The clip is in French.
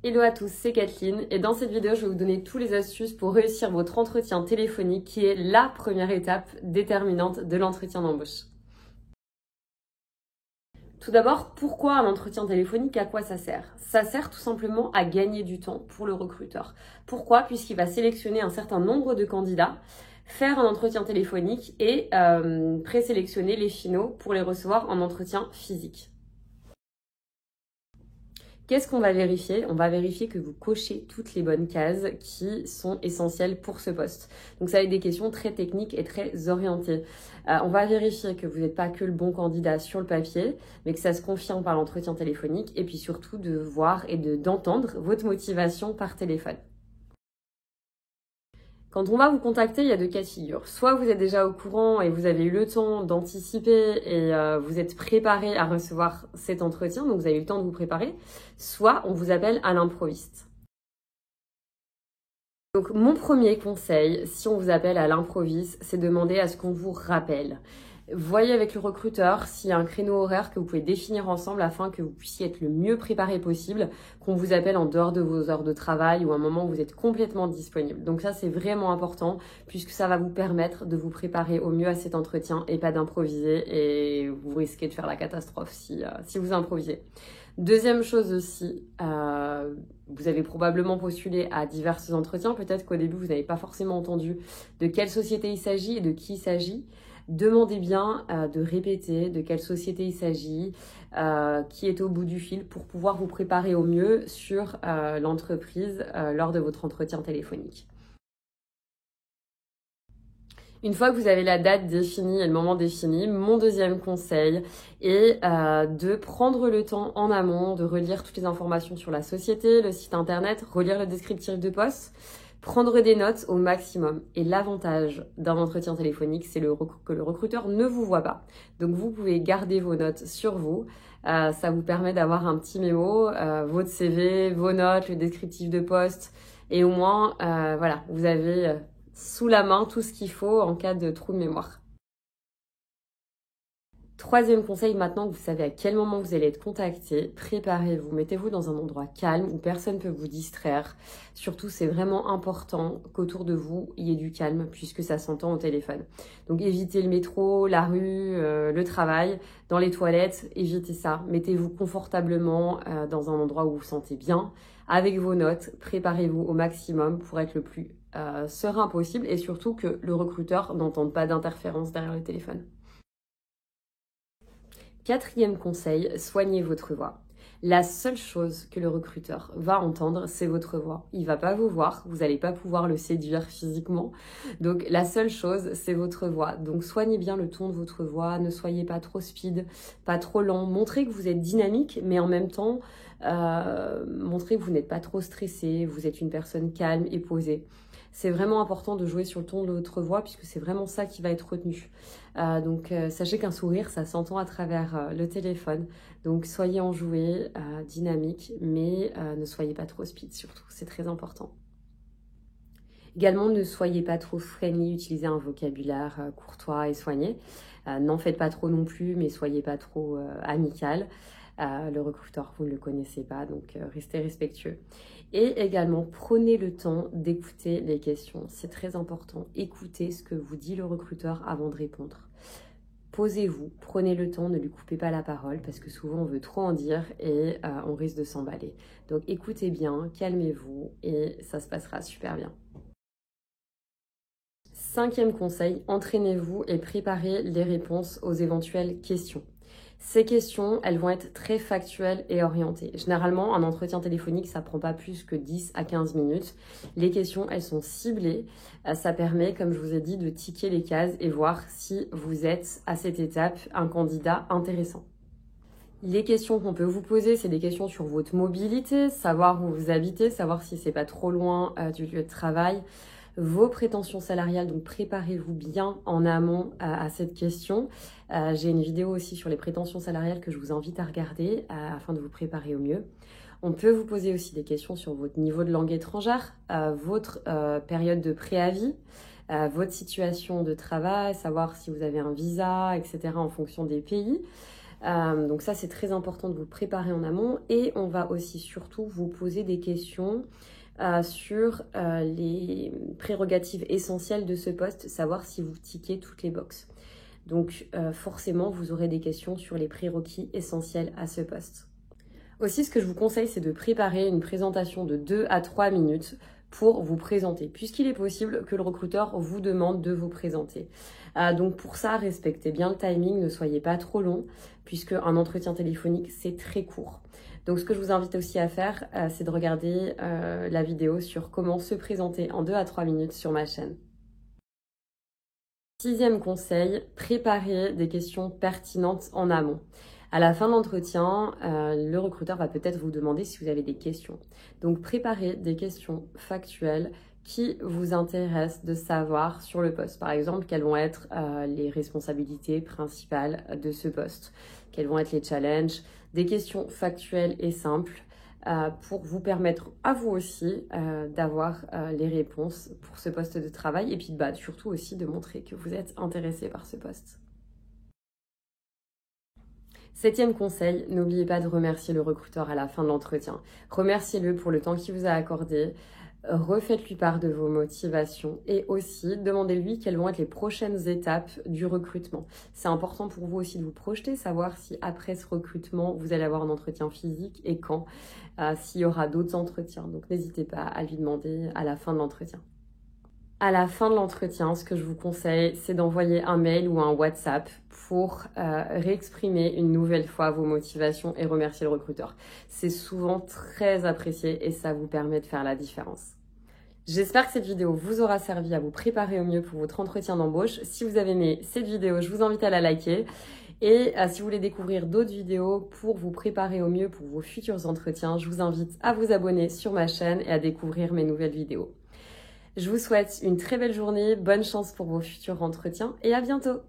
Hello à tous, c'est Kathleen et dans cette vidéo, je vais vous donner toutes les astuces pour réussir votre entretien téléphonique qui est la première étape déterminante de l'entretien d'embauche. Tout d'abord, pourquoi un entretien téléphonique? À quoi ça sert? Ça sert tout simplement à gagner du temps pour le recruteur. Pourquoi? Puisqu'il va sélectionner un certain nombre de candidats, faire un entretien téléphonique et présélectionner les finaux pour les recevoir en entretien physique. Qu'est-ce qu'on va vérifier? On va vérifier que vous cochez toutes les bonnes cases qui sont essentielles pour ce poste. Donc ça va être des questions très techniques et très orientées. On va vérifier que vous n'êtes pas que le bon candidat sur le papier, mais que ça se confirme par l'entretien téléphonique et puis surtout de voir et d'entendre votre motivation par téléphone. Quand on va vous contacter, il y a deux cas de figure. Soit vous êtes déjà au courant et vous avez eu le temps d'anticiper et vous êtes préparé à recevoir cet entretien, donc vous avez eu le temps de vous préparer. Soit on vous appelle à l'improviste. Donc mon premier conseil, si on vous appelle à l'improviste, c'est demander à ce qu'on vous rappelle. Voyez avec le recruteur s'il y a un créneau horaire que vous pouvez définir ensemble afin que vous puissiez être le mieux préparé possible, qu'on vous appelle en dehors de vos heures de travail ou à un moment où vous êtes complètement disponible. Donc ça, c'est vraiment important puisque ça va vous permettre de vous préparer au mieux à cet entretien et pas d'improviser et vous risquez de faire la catastrophe si vous improvisez. Deuxième chose aussi, vous avez probablement postulé à divers entretiens. Peut-être qu'au début, vous n'avez pas forcément entendu de quelle société il s'agit et de qui il s'agit. Demandez bien de répéter de quelle société il s'agit, qui est au bout du fil pour pouvoir vous préparer au mieux sur l'entreprise lors de votre entretien téléphonique. Une fois que vous avez la date définie et le moment défini, mon deuxième conseil est de prendre le temps en amont de relire toutes les informations sur la société, le site internet, relire le descriptif de poste, prendre des notes au maximum. Et l'avantage d'un entretien téléphonique, c'est que le recruteur ne vous voit pas. Donc vous pouvez garder vos notes sur vous. Ça vous permet d'avoir un petit mémo, votre CV, vos notes, le descriptif de poste. Et au moins, voilà, vous avez sous la main tout ce qu'il faut en cas de trou de mémoire. Troisième conseil, maintenant que vous savez à quel moment vous allez être contacté, préparez-vous, mettez-vous dans un endroit calme où personne ne peut vous distraire. Surtout, c'est vraiment important qu'autour de vous, il y ait du calme puisque ça s'entend au téléphone. Donc évitez le métro, la rue, le travail, dans les toilettes, évitez ça. Mettez-vous confortablement dans un endroit où vous vous sentez bien. Avec vos notes, préparez-vous au maximum pour être le plus serein possible et surtout que le recruteur n'entende pas d'interférence derrière le téléphone. Quatrième conseil, soignez votre voix. La seule chose que le recruteur va entendre, c'est votre voix. Il va pas vous voir, vous n'allez pas pouvoir le séduire physiquement. Donc la seule chose, c'est votre voix. Donc soignez bien le ton de votre voix, ne soyez pas trop speed, pas trop lent. Montrez que vous êtes dynamique, mais en même temps, montrez que vous n'êtes pas trop stressé, vous êtes une personne calme et posée. C'est vraiment important de jouer sur le ton de votre voix puisque c'est vraiment ça qui va être retenu. Sachez qu'un sourire, ça s'entend à travers le téléphone. Donc soyez enjoué, dynamique, mais ne soyez pas trop speed surtout, c'est très important. Également, ne soyez pas trop friendly, utilisez un vocabulaire courtois et soigné. N'en faites pas trop non plus, mais soyez pas trop amical. Le recruteur, vous ne le connaissez pas, donc restez respectueux. Et également, prenez le temps d'écouter les questions. C'est très important. Écoutez ce que vous dit le recruteur avant de répondre. Posez-vous, prenez le temps, ne lui coupez pas la parole parce que souvent on veut trop en dire et on risque de s'emballer. Donc écoutez bien, calmez-vous et ça se passera super bien. Cinquième conseil, entraînez-vous et préparez les réponses aux éventuelles questions. Ces questions, elles vont être très factuelles et orientées. Généralement, un entretien téléphonique, ça prend pas plus que 10 à 15 minutes. Les questions, elles sont ciblées. Ça permet, comme je vous ai dit, de ticker les cases et voir si vous êtes, à cette étape, un candidat intéressant. Les questions qu'on peut vous poser, c'est des questions sur votre mobilité, savoir où vous habitez, savoir si c'est pas trop loin du lieu de travail, vos prétentions salariales, donc préparez-vous bien en amont à cette question. J'ai une vidéo aussi sur les prétentions salariales que je vous invite à regarder afin de vous préparer au mieux. On peut vous poser aussi des questions sur votre niveau de langue étrangère, votre période de préavis, votre situation de travail, savoir si vous avez un visa, etc. en fonction des pays. Donc ça, c'est très important de vous préparer en amont. Et on va aussi surtout vous poser des questions sur les prérogatives essentielles de ce poste, savoir si vous tiquez toutes les boxes. Donc forcément, vous aurez des questions sur les prérequis essentiels à ce poste. Aussi, ce que je vous conseille, c'est de préparer une présentation de 2 à 3 minutes pour vous présenter, puisqu'il est possible que le recruteur vous demande de vous présenter. Donc pour ça, respectez bien le timing, ne soyez pas trop long, puisque un entretien téléphonique, c'est très court. Donc ce que je vous invite aussi à faire, c'est de regarder la vidéo sur comment se présenter en 2 à 3 minutes sur ma chaîne. 6e conseil, préparez des questions pertinentes en amont. À la fin de l'entretien, le recruteur va peut-être vous demander si vous avez des questions. Donc préparez des questions factuelles qui vous intéressent de savoir sur le poste. Par exemple, quelles vont être les responsabilités principales de ce poste, quels vont être les challenges, des questions factuelles et simples pour vous permettre à vous aussi d'avoir les réponses pour ce poste de travail et puis surtout aussi de montrer que vous êtes intéressé par ce poste. 7e conseil, n'oubliez pas de remercier le recruteur à la fin de l'entretien. Remerciez-le pour le temps qu'il vous a accordé. Refaites-lui part de vos motivations et aussi demandez-lui quelles vont être les prochaines étapes du recrutement. C'est important pour vous aussi de vous projeter, savoir si après ce recrutement, vous allez avoir un entretien physique et quand, s'il y aura d'autres entretiens. Donc n'hésitez pas à lui demander à la fin de l'entretien. À la fin de l'entretien, ce que je vous conseille, c'est d'envoyer un mail ou un WhatsApp pour réexprimer une nouvelle fois vos motivations et remercier le recruteur. C'est souvent très apprécié et ça vous permet de faire la différence. J'espère que cette vidéo vous aura servi à vous préparer au mieux pour votre entretien d'embauche. Si vous avez aimé cette vidéo, je vous invite à la liker. Et si vous voulez découvrir d'autres vidéos pour vous préparer au mieux pour vos futurs entretiens, je vous invite à vous abonner sur ma chaîne et à découvrir mes nouvelles vidéos. Je vous souhaite une très belle journée, bonne chance pour vos futurs entretiens et à bientôt!